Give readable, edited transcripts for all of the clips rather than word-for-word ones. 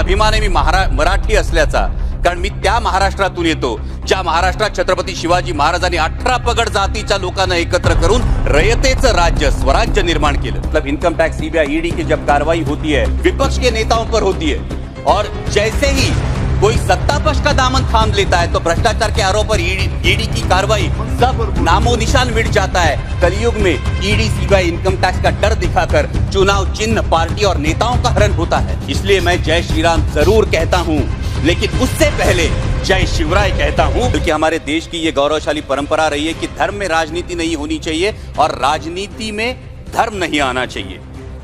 अभिमान आहे मी मराठी असल्याचा, कारण मी त्या महाराष्ट्रातून येतो ज्या महाराष्ट्रात छत्रपती शिवाजी महाराजांनी 18 पगड जातीच्या लोकांना एकत्र करून रयतेचं राज्य स्वराज्य निर्माण केलं। मतलब इनकम टैक्स सीबीआई ईडी की जब कार्रवाई होती है विपक्ष के नेताओं पर होती है, और जैसे ही कोई सत्ता पक्ष का दामन थाम लेता है तो भ्रष्टाचार के आरोप पर ईडी की कार्रवाई सब नामो निशान मिट जाता है। कलयुग में ईडी सीबीआई इनकम टैक्स का डर दिखाकर चुनाव चिन्ह, पार्टी और नेताओं का हरण होता है। इसलिए मैं जय श्री राम जरूर कहता हूँ, लेकिन उससे पहले जय शिवराय कहता हूँ, क्योंकि हमारे देश की ये गौरवशाली परंपरा रही है कि धर्म में राजनीति नहीं होनी चाहिए और राजनीति में धर्म नहीं आना चाहिए,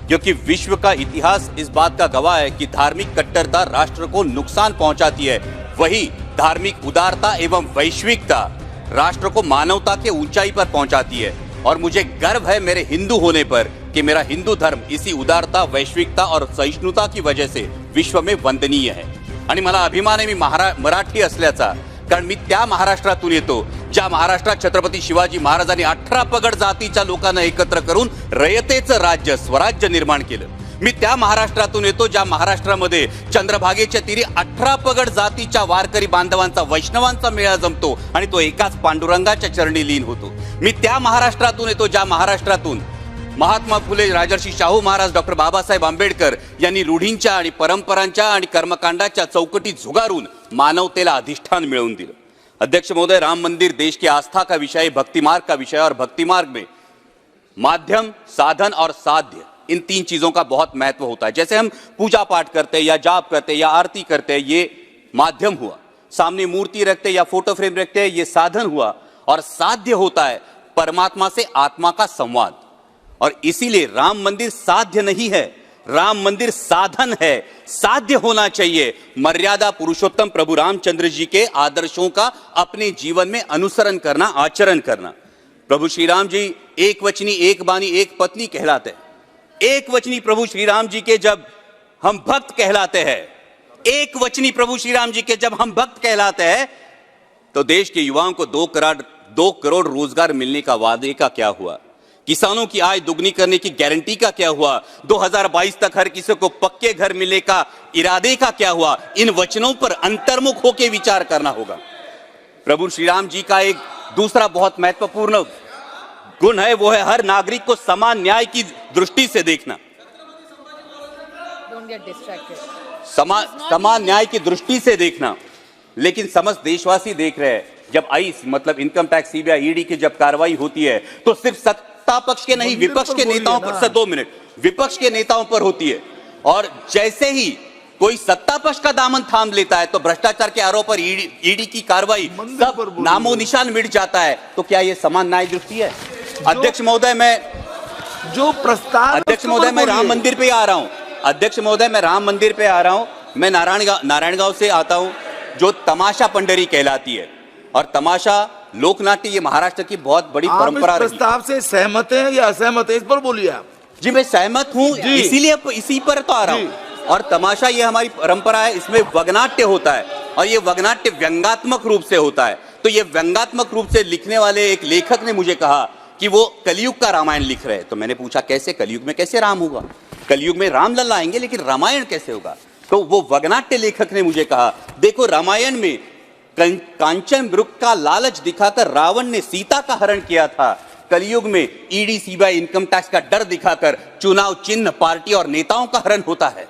क्योंकि विश्व का इतिहास इस बात का गवाह है कि धार्मिक कट्टरता राष्ट्र को नुकसान पहुंचाती है, वही धार्मिक उदारता एवं वैश्विकता राष्ट्र को मानवता के ऊंचाई पर पहुंचाती है। और मुझे गर्व है मेरे हिंदू होने पर कि मेरा हिंदू धर्म इसी उदारता, वैश्विकता और सहिष्णुता की वजह से विश्व में वंदनीय है। आणि मला अभिमान आहे मी मराठी असल्याचा, कारण मी त्या महाराष्ट्रातून येतो ज्या महाराष्ट्रात छत्रपती शिवाजी महाराजांनी 18 पगड जातीच्या लोकांना एकत्र करून रयतेचं राज्य स्वराज्य निर्माण केलं। मी त्या महाराष्ट्रातून येतो ज्या महाराष्ट्रामध्ये चंद्रभागेच्या तीरी 18 पगड जातीच्या वारकरी बांधवांचा, वैष्णवांचा मेळा जमतो आणि तो एकाच पांडुरंगाच्या चरणी लीन होतो। मी त्या महाराष्ट्रातून येतो ज्या महाराष्ट्रातून महात्मा फुले, राजर्षी शाहू महाराज, डॉक्टर बाबासाहेब आंबेडकर यांनी रूढींच्या आणि परंपरांच्या आणि कर्मकांडाच्या चौकटी झुगारून मानवतेला अधिष्ठान मिळवून दिलं। अध्यक्ष महोदय, राम मंदिर देश की आस्था का विषय, भक्ति मार्ग का विषय, और भक्ति मार्ग में माध्यम, साधन और साध्य, इन तीन चीजों का बहुत महत्व होता है। जैसे हम पूजा पाठ करते हैं या जाप करते हैं या आरती करते हैं, ये माध्यम हुआ, सामने मूर्ति रखते या फोटो फ्रेम रखते हैं, ये साधन हुआ, और साध्य होता है परमात्मा से आत्मा का संवाद। और इसीलिए राम मंदिर साध्य नहीं है, राम मंदिर साधन है। साध्य होना चाहिए मर्यादा पुरुषोत्तम प्रभु रामचंद्र जी के आदर्शों का अपने जीवन में अनुसरण करना, आचरण करना। प्रभु श्री राम जी एक वचनी, एक बानी, एक पत्नी कहलाते हैं। एक वचनी प्रभु श्री राम जी के जब हम भक्त कहलाते हैं, एक वचनी प्रभु श्री राम जी के जब हम भक्त कहलाते हैं, तो देश के युवाओं को 2 करोड़ रोजगार मिलने का वादे का क्या हुआ? किसानों की आय दुगनी करने की गारंटी का क्या हुआ? 2022 तक हर किसी को पक्के घर मिलने का इरादे का क्या हुआ? इन वचनों पर अंतर्मुख होकर विचार करना होगा। प्रभु श्री राम जी का एक दूसरा बहुत महत्वपूर्ण गुण है, वो है हर नागरिक को समान न्याय की दृष्टि से देखना। समान न्याय की दृष्टि से देखना। लेकिन समस्त देशवासी देख रहे हैं, जब मतलब इनकम टैक्स सीबीआई ईडी की जब कार्रवाई होती है तो सिर्फ सत्ता पक्ष के नहीं, विपक्ष के नेताओं पर, सर 2 मिनट, विपक्ष के नेताओं पर होती है। और जैसे ही कोई सत्ता पक्ष का दामन थाम लेता है तो भ्रष्टाचार के आरोप पर ईडी की कार्रवाई सब नामो निशान मिट जाता है। तो क्या ये समान न्याय दृष्टि है? अध्यक्ष महोदय, मैं राम मंदिर पे आ रहा हूं। अध्यक्ष महोदय, मैं राम मंदिर पे आ रहा हूं। मैं नारायणगांव से आता हूं, जो तमाशा पंडरी कहलाती है, और तमाशा लोकनाट्य ये महाराष्ट्र की बहुत बड़ी परंपरा रही है। प्रस्ताव से सहमत हैं या असहमत हैं, इस पर बोलिए आप। जी, मैं सहमत हूं, इसीलिए इसी पर तो आ रहा हूं। और तमाशा ये हमारी परंपरा है, इसमें वगनाट्य होता है, और ये वगनाट्य व्यंगात्मक रूप से होता है। तो ये व्यंगात्मक रूप से लिखने वाले एक लेखक ने मुझे कहा कि वो कलयुग का रामायण लिख रहे हैं। तो मैंने पूछा कैसे, कलयुग में कैसे राम होगा? कलयुग में राम लल्ला आएंगे, लेकिन रामायण कैसे होगा? तो वो वगनाट्य लेखक ने मुझे कहा, देखो रामायण में कांचन वृक्ष का लालच दिखाकर रावण ने सीता का हरण किया था। कलयुग में ईडी सीबीआई इनकम टैक्स का डर दिखाकर चुनाव चिन्ह, पार्टी और नेताओं का हरण होता है।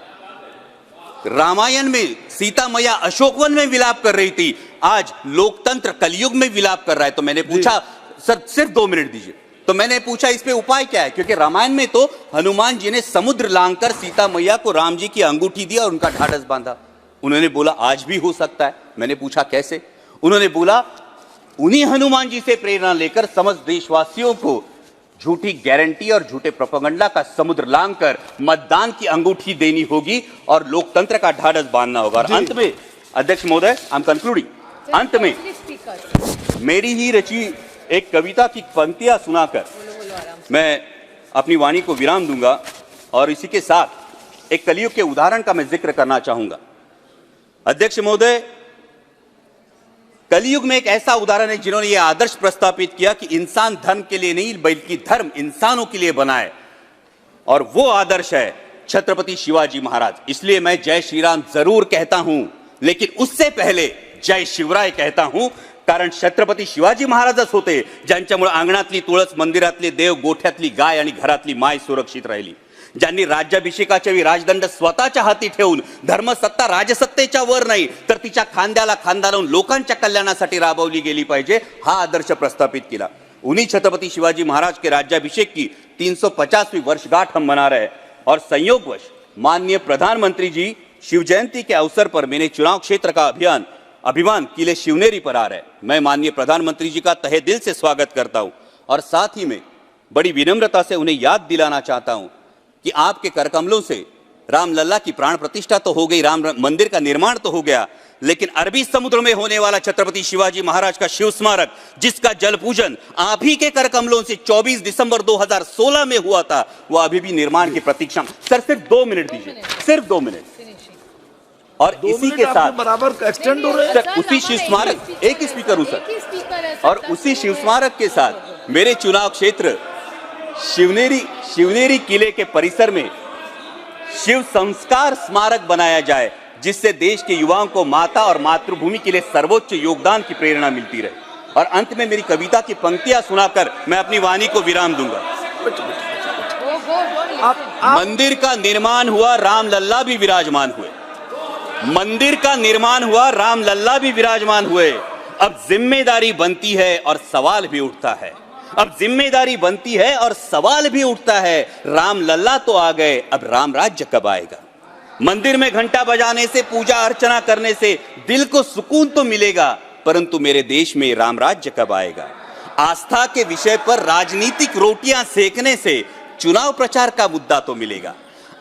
रामायण में सीता मैया अशोकवन में विलाप कर रही थी, आज लोकतंत्र कलयुग में विलाप कर रहा है। तो मैंने पूछा, सर सिर्फ 2 मिनट दीजिए। तो मैंने पूछा इस पे उपाय क्या है, क्योंकि रामायण में तो हनुमान जी ने समुद्र लांघकर सीता मैया को राम जी की अंगूठी दी और उनका ढाढ़स बांधा। उन्होंने बोला आज भी हो सकता है। मैंने पूछा कैसे? उन्होंने बोला उन्हीं हनुमान जी से प्रेरणा लेकर समस्त देशवासियों को झूठी गारंटी और झूठे प्रोपेगेंडा का समुद्र लांघकर मतदान की अंगूठी देनी होगी और लोकतंत्र का ढाढ़स बांधना होगा। और अंत में अध्यक्ष महोदय, आई एम कंक्लूडिंग, अंत में मेरी ही रची एक कविता की पंक्तियां सुनाकर मैं अपनी वाणी को विराम दूंगा, और इसी के साथ एक कलयुग के उदाहरण का मैं जिक्र करना चाहूंगा। अध्यक्ष महोदय, कलयुग में एक ऐसा उदाहरण है जिन्होंने यह आदर्श प्रस्तापित किया कि इंसान धर्म के लिए नहीं बल्कि धर्म इंसानों के लिए बना है, और वो आदर्श है छत्रपति शिवाजी महाराज। इसलिए मैं जय श्री राम जरूर कहता हूं, लेकिन उससे पहले जय शिवराय कहता हूं, कारण छत्रपती शिवाजी महाराजच होते ज्यांच्यामुळे अंगणातली तुळस, मंदिरातले देव, गोठ्यातली गाय आणि घरातली माय सुरक्षित राहिली, ज्यांनी राज्याभिषेकाच्या वेळी राजदंड स्वतःच्या हाती ठेवून धर्मसत्ता राजसत्तेच्या वर नाही तर तिच्या खांद्याला खांदा लावून लोकांच्या कल्याणासाठी राबवली गेली पाहिजे, हा आदर्श प्रस्थापित केला। उन्हीं छत्रपति शिवाजी महाराज के राज्याभिषेक की 350वीं वर्षगांठ हम मना रहे हैं और संयोगवश माननीय प्रधानमंत्री जी शिव जयंती के अवसर पर मेरे चुनाव क्षेत्र का अभिमान किले शिवनेरी पर आ रहा है। मैं माननीय प्रधानमंत्री जी का तहे दिल से स्वागत करता हूं और साथ ही में बड़ी विनम्रता से उन्हें याद दिलाना चाहता हूं कि आपके करकमलों से रामलल्ला की प्राण प्रतिष्ठा तो हो गई, राम मंदिर का निर्माण तो हो गया, लेकिन अरबी समुद्र में होने वाला छत्रपति शिवाजी महाराज का शिव स्मारक, जिसका जल पूजन आप ही के करकमलों से 24 दिसंबर 2016 में हुआ था, वो अभी भी निर्माण की प्रतीक्षा। सर सिर्फ 2 मिनट दीजिए, सिर्फ 2 मिनट। और इसी के साथ बराबर एक्सटेंड हो रहे हैं। सर उसी शिव स्मारक, एक ही स्पीकर हूं सर, और उसी शिव स्मारक के साथ मेरे चुनाव क्षेत्र शिवनेरी किले के परिसर में शिव संस्कार स्मारक बनाया जाए, जिससे देश के युवाओं को माता और मातृभूमि के लिए सर्वोच्च योगदान की प्रेरणा मिलती रहे। और अंत में मेरी कविता की पंक्तियां सुनाकर मैं अपनी वाणी को विराम दूंगा। मंदिर का निर्माण हुआ, रामलल्ला भी विराजमान हुए। मंदिर का निर्माण हुआ, रामलल्ला भी विराजमान हुए। अब जिम्मेदारी बनती है और सवाल भी उठता है, अब जिम्मेदारी बनती है और सवाल भी उठता है, रामलल्ला तो आ गए, अब राम राज्य कब आएगा? मंदिर में घंटा बजाने से, पूजा अर्चना करने से दिल को सुकून तो मिलेगा, परंतु मेरे देश में राम राज्य कब आएगा? आस्था के विषय पर राजनीतिक रोटियां सेकने से चुनाव प्रचार का मुद्दा तो मिलेगा।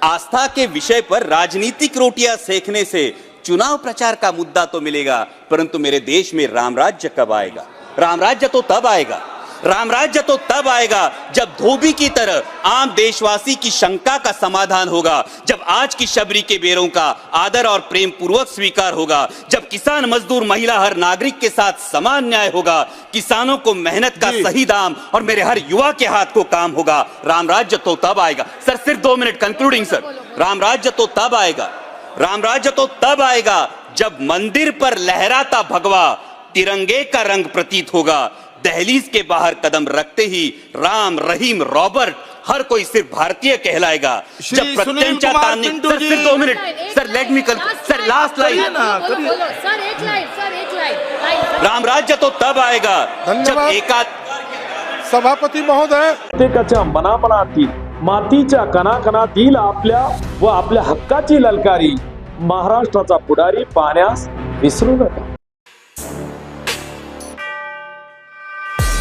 आस्था के विषय पर राजनीतिक रोटियां सेकने से चुनाव प्रचार का मुद्दा तो मिलेगा, परंतु मेरे देश में राम राज्य कब आएगा? राम राज्य तो तब आएगा, राम राज्य तो तब आएगा जब धोबी की तरह आम देशवासी की शंका का समाधान होगा, जब आज की शबरी के बेरों का आदर और प्रेम पूर्वक स्वीकार होगा, जब किसान, मजदूर, महिला, हर नागरिक के साथ समान न्याय होगा, किसानों को मेहनत का सही दाम और मेरे हर युवा के हाथ को काम होगा। राम राज्य तो तब आएगा। सर सिर्फ 2 मिनट कंक्लूडिंग सर। राम राज्य तो तब आएगा, राम राज्य तो तब आएगा जब मंदिर पर लहराता भगवा तिरंगे का रंग प्रतीत होगा। दहलीज के बाहर कदम रखते ही राम, रहीम, रॉबर्ट हर कोई सिर्फ भारतीय कहलाएगा। जब प्रत्यंचा ताने, सर सिर्फ 2 minute sir, let me sir, last line. Sir एक लाइन। राम राज्य तो तब आएगा जब एकात सभापती महोदय, प्रत्येकाच्या मनामनातील, मातीच्या कणाकणातील आपल्या व आपल्या हक्काची ललकारी महाराष्ट्राचा पुढारी पाहण्यास विसरू नका।